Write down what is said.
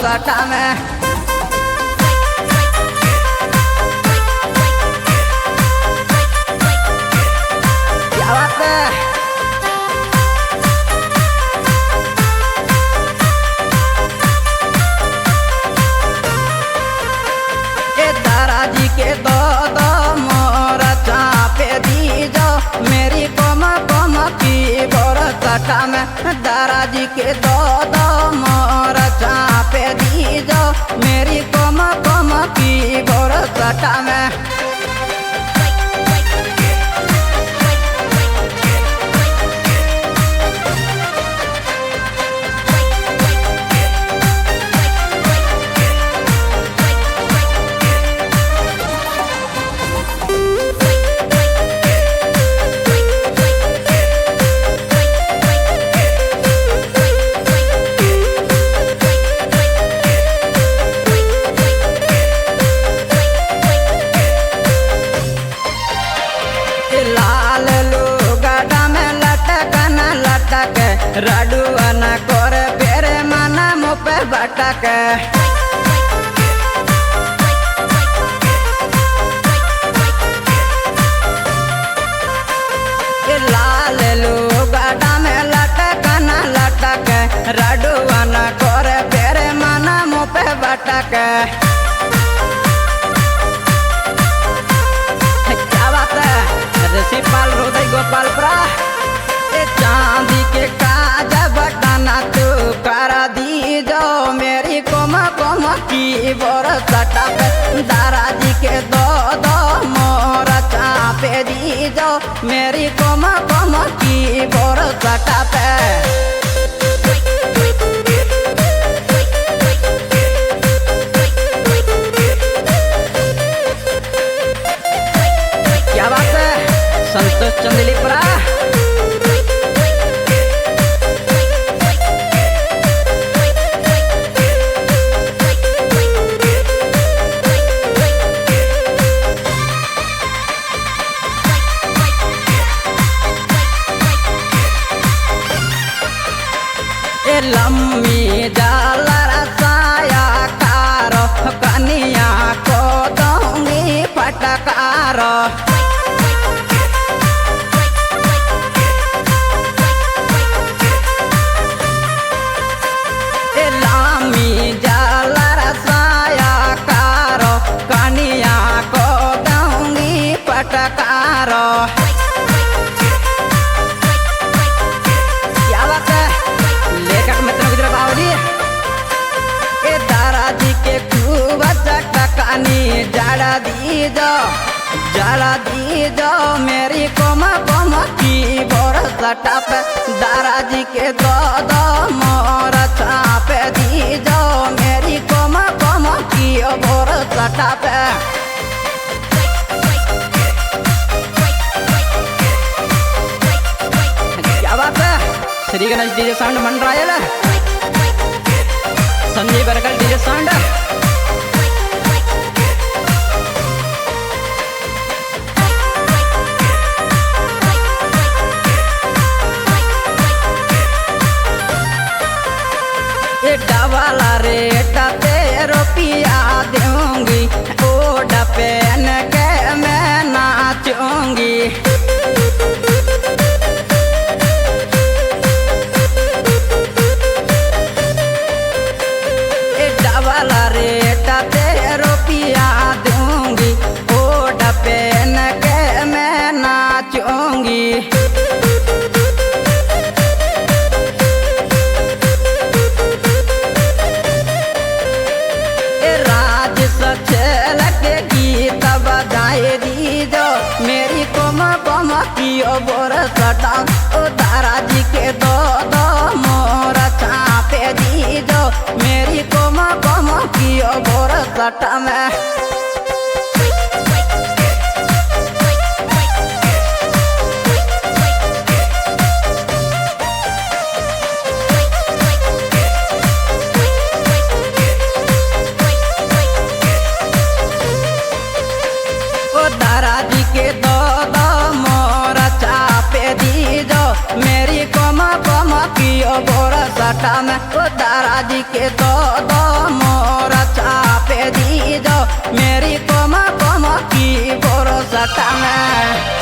सटा में क्या बात है। ए दाराजी के दो मोरा चापे दी जो मेरी कोम की बोर सटा में दाराजी के दो मोरा चापे दी जो मेरी कोम की बोर सटा में रडुआना कर पेरे मना मुपे बटक लाल लुगाड़ा में लटकना लटक रडुआना कर पेरे मना मुपे बटक क्या बात है। ऋषिपाल हृदय गोपालपुरा चांदी के काज बटना तू कर दी जो मेरी कोम की बोर सटा पे दाराजी के दो मोर चापे दी जो मेरी कोम की बोर सटा पे क्या बात है। संतोष चंदेलीपुरा लम्मी जाल रसाया कारो कनिया को दूंगी फटकारो लम्मी जाल रसाया कारो कनिया को दूंगी फटकारो जला दी जो मेरी कोम की बोर सटा पे दाराजी के दो मोर छापे दी जो मेरी कोम की बोर सटा पे क्या बात है। Shri Ganesh DJ sound Mandrayal Sanjay Barkal DJ sound Dabla rate रुपया दूंगी ओ डपेन के मैं नाचूंगी डबला रेट रुपया दूंगी ओ डपेन के मैं नाचूंगी मेरी कोम की बोर सटा ओ दाराजी के दो मोर चापे दी जो मेरी कोम की बोर सटा में सटा में ओ दाराजी के दो मोरा चापे दी जाओ मेरी कोमा की बोरो सटा में।